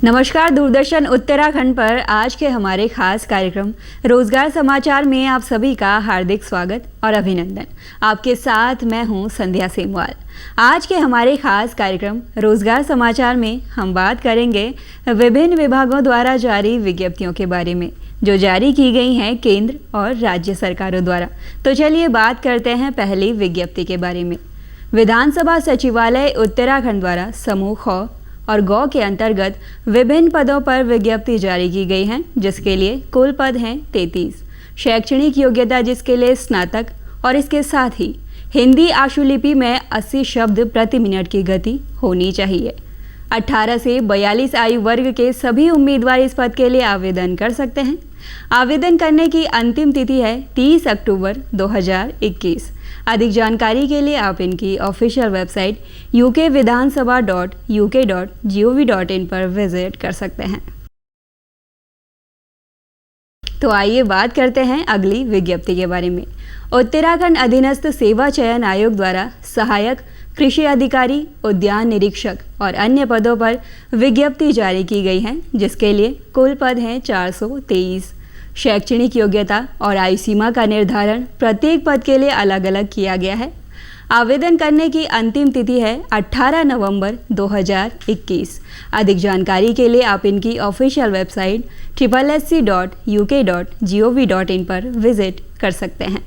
नमस्कार। दूरदर्शन उत्तराखंड पर आज के हमारे खास कार्यक्रम रोजगार समाचार में आप सभी का हार्दिक स्वागत और अभिनंदन। आपके साथ मैं हूं संध्या सेमवाल। आज के हमारे खास कार्यक्रम रोजगार समाचार में हम बात करेंगे विभिन्न विभागों द्वारा जारी विज्ञप्तियों के बारे में जो जारी की गई हैं केंद्र और राज्य सरकारों द्वारा। तो चलिए बात करते हैं पहली विज्ञप्ति के बारे में। विधानसभा सचिवालय उत्तराखंड द्वारा समूह ख और गौ के अंतर्गत विभिन्न पदों पर विज्ञप्ति जारी की गई हैं, जिसके लिए कुल पद हैं 33। शैक्षणिक योग्यता जिसके लिए स्नातक और इसके साथ ही हिंदी आशुलिपि में 80 शब्द प्रति मिनट की गति होनी चाहिए। 18 से 42 आयु वर्ग के सभी उम्मीदवार इस पद के लिए आवेदन कर सकते हैं। आवेदन करने की अंतिम तिथि है 30 अक्टूबर 2021। अधिक जानकारी के लिए आप इनकी ऑफिशियल वेबसाइट ukvidansabha.uk.gov.in पर विजिट कर सकते हैं। तो आइए बात करते हैं अगली विज्ञप्ति के बारे में। उत्तराखंड अधीनस्थ सेवा चयन आयोग द्वारा सहायक कृषि अधिकारी, उद्यान निरीक्षक और अन्य पदों पर विज्ञप्ति जारी की गई है, जिसके लिए कुल पद हैं 423। शैक्षणिक योग्यता और आयु सीमा का निर्धारण प्रत्येक पद के लिए अलग अलग किया गया है। आवेदन करने की अंतिम तिथि है 18 नवंबर 2021। अधिक जानकारी के लिए आप इनकी ऑफिशियल वेबसाइट www.uk.gov.in पर विजिट कर सकते हैं।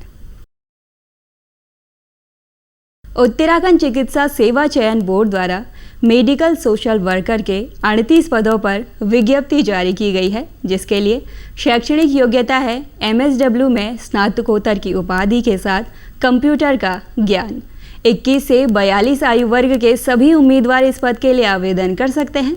उत्तराखंड चिकित्सा सेवा चयन बोर्ड द्वारा मेडिकल सोशल वर्कर के 38 पदों पर विज्ञप्ति जारी की गई है, जिसके लिए शैक्षणिक योग्यता है MSW में स्नातकोत्तर की उपाधि के साथ कंप्यूटर का ज्ञान। 21 से 42 आयु वर्ग के सभी उम्मीदवार इस पद के लिए आवेदन कर सकते हैं।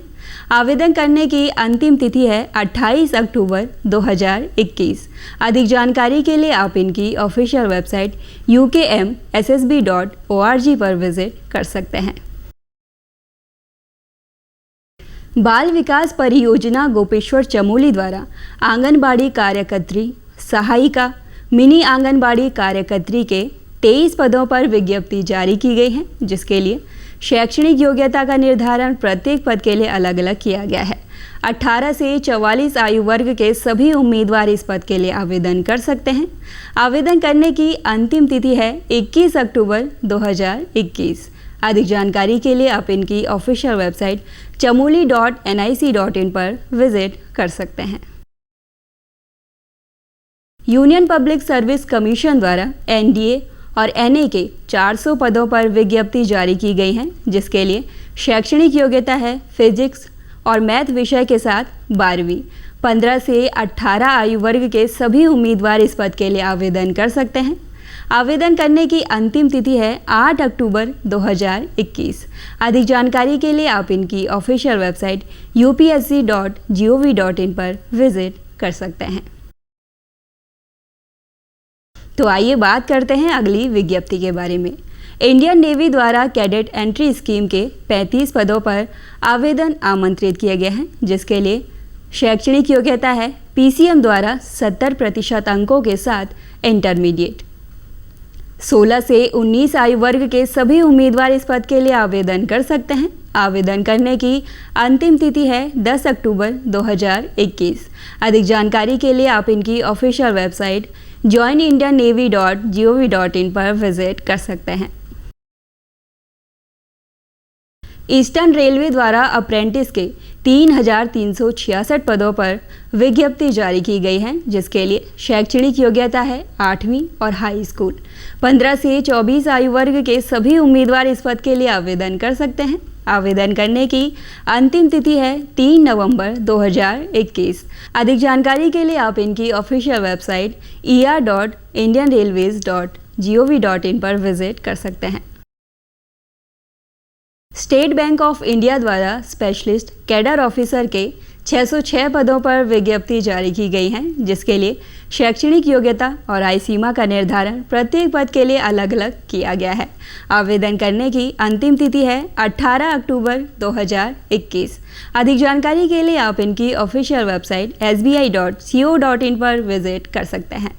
आवेदन करने की अंतिम तिथि है 28 अक्टूबर 2021। अधिक जानकारी के लिए आप इनकी ऑफिशियल वेबसाइट ukmssb.org पर विजिट कर सकते हैं। बाल विकास परियोजना गोपेश्वर चमोली द्वारा आंगनबाड़ी कार्यकर्त्री, सहायिका, मिनी आंगनबाड़ी कार्यकर्त्री के 23 पदों पर विज्ञप्ति जारी की गई है, जिसके लिए शैक्षणिक योग्यता का निर्धारण प्रत्येक पद के लिए अलग अलग किया गया है। 18 से 44 आयु वर्ग के सभी उम्मीदवार इस पद के लिए आवेदन कर सकते हैं। आवेदन करने की अंतिम तिथि है 21 अक्टूबर 2021। अधिक जानकारी के लिए आप इनकी ऑफिशियल वेबसाइट chamoli.nic.in पर विजिट कर सकते हैं। यूनियन पब्लिक सर्विस कमीशन द्वारा NDA और NA के 400 पदों पर विज्ञप्ति जारी की गई है, जिसके लिए शैक्षणिक योग्यता है फिजिक्स और मैथ विषय के साथ 12वीं। 15 से 18 आयु वर्ग के सभी उम्मीदवार इस पद के लिए आवेदन कर सकते हैं। आवेदन करने की अंतिम तिथि है 8 अक्टूबर 2021। अधिक जानकारी के लिए आप इनकी ऑफिशियल वेबसाइट upsc.gov.in पर विजिट कर सकते हैं। तो आइए बात करते हैं अगली विज्ञप्ति के बारे में। इंडियन नेवी द्वारा कैडेट एंट्री स्कीम के 35 पदों पर आवेदन आमंत्रित किए गए हैं, जिसके लिए शैक्षणिक योग्यता है PCM द्वारा 70% अंकों के साथ इंटरमीडिएट। 16 से 19 आयु वर्ग के सभी उम्मीदवार इस पद के लिए आवेदन कर सकते हैं। आवेदन करने की अंतिम तिथि है 10 अक्टूबर 2021। अधिक जानकारी के लिए आप इनकी ऑफिशियल वेबसाइट joinindiannavy.gov.in पर विजिट कर सकते हैं। ईस्टर्न रेलवे द्वारा अप्रेंटिस के 3,366 पदों पर विज्ञप्ति जारी की गई है, जिसके लिए शैक्षणिक योग्यता है 8वीं और हाई स्कूल। 15 से 24 आयु वर्ग के सभी उम्मीदवार इस पद के लिए आवेदन कर सकते हैं। आवेदन करने की अंतिम तिथि है 3 नवंबर 2021। अधिक जानकारी के लिए आप इनकी ऑफिशियल वेबसाइट er.indianrailways.gov.in पर विजिट कर सकते हैं। स्टेट बैंक ऑफ इंडिया द्वारा स्पेशलिस्ट कैडर ऑफिसर के 606 पदों पर विज्ञप्ति जारी की गई है, जिसके लिए शैक्षणिक योग्यता और आयु सीमा का निर्धारण प्रत्येक पद के लिए अलग अलग किया गया है। आवेदन करने की अंतिम तिथि है 18 अक्टूबर 2021। अधिक जानकारी के लिए आप इनकी ऑफिशियल वेबसाइट sbi.co.in पर विजिट कर सकते हैं।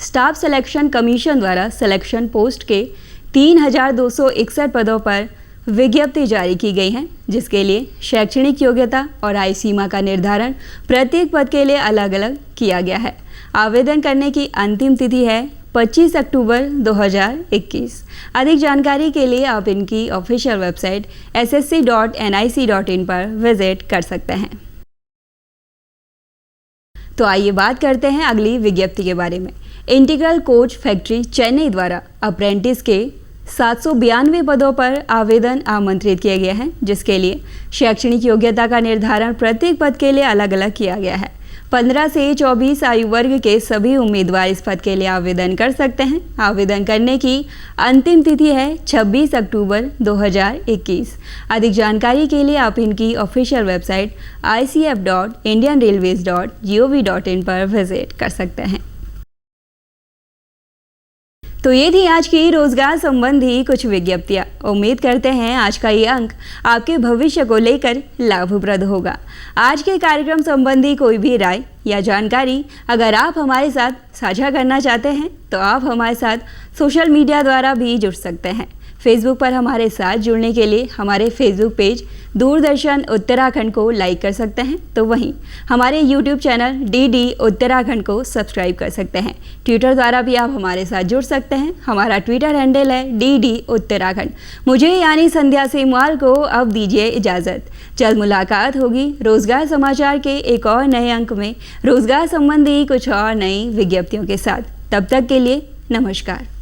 स्टाफ सिलेक्शन कमीशन द्वारा सिलेक्शन पोस्ट के 3,261 पदों पर विज्ञप्ति जारी की गई है, जिसके लिए शैक्षणिक योग्यता और आयु सीमा का निर्धारण प्रत्येक पद के लिए अलग अलग किया गया है। आवेदन करने की अंतिम तिथि है 25 अक्टूबर 2021। अधिक जानकारी के लिए आप इनकी ऑफिशियल वेबसाइट ssc.nic.in पर विजिट कर सकते हैं। तो आइए बात करते हैं अगली विज्ञप्ति के बारे में। इंटीग्रल कोच फैक्ट्री चेन्नई द्वारा अप्रेंटिस के 792 पदों पर आवेदन आमंत्रित किए गए हैं, जिसके लिए शैक्षणिक योग्यता का निर्धारण प्रत्येक पद के लिए अलग अलग किया गया है। 15 से 24 आयु वर्ग के सभी उम्मीदवार इस पद के लिए आवेदन कर सकते हैं। आवेदन करने की अंतिम तिथि है 26 अक्टूबर 2021। अधिक जानकारी के लिए आप इनकी ऑफिशियल वेबसाइट icf.indianrailways.gov.in पर विजिट कर सकते हैं। तो ये थी आज की रोजगार संबंधी कुछ विज्ञप्तियाँ। उम्मीद करते हैं आज का ये अंक आपके भविष्य को लेकर लाभप्रद होगा। आज के कार्यक्रम संबंधी कोई भी राय या जानकारी अगर आप हमारे साथ साझा करना चाहते हैं तो आप हमारे साथ सोशल मीडिया द्वारा भी जुड़ सकते हैं। फेसबुक पर हमारे साथ जुड़ने के लिए हमारे फेसबुक पेज दूरदर्शन उत्तराखंड को लाइक कर सकते हैं, तो वहीं हमारे यूट्यूब चैनल DD उत्तराखंड को सब्सक्राइब कर सकते हैं। ट्विटर द्वारा भी आप हमारे साथ जुड़ सकते हैं। हमारा ट्विटर हैंडल है DD उत्तराखंड। मुझे यानी संध्या सेमवाल को अब दीजिए इजाज़त। जल्द मुलाकात होगी रोजगार समाचार के एक और नए अंक में रोजगार संबंधी कुछ और नई विज्ञप्तियों के साथ। तब तक के लिए नमस्कार।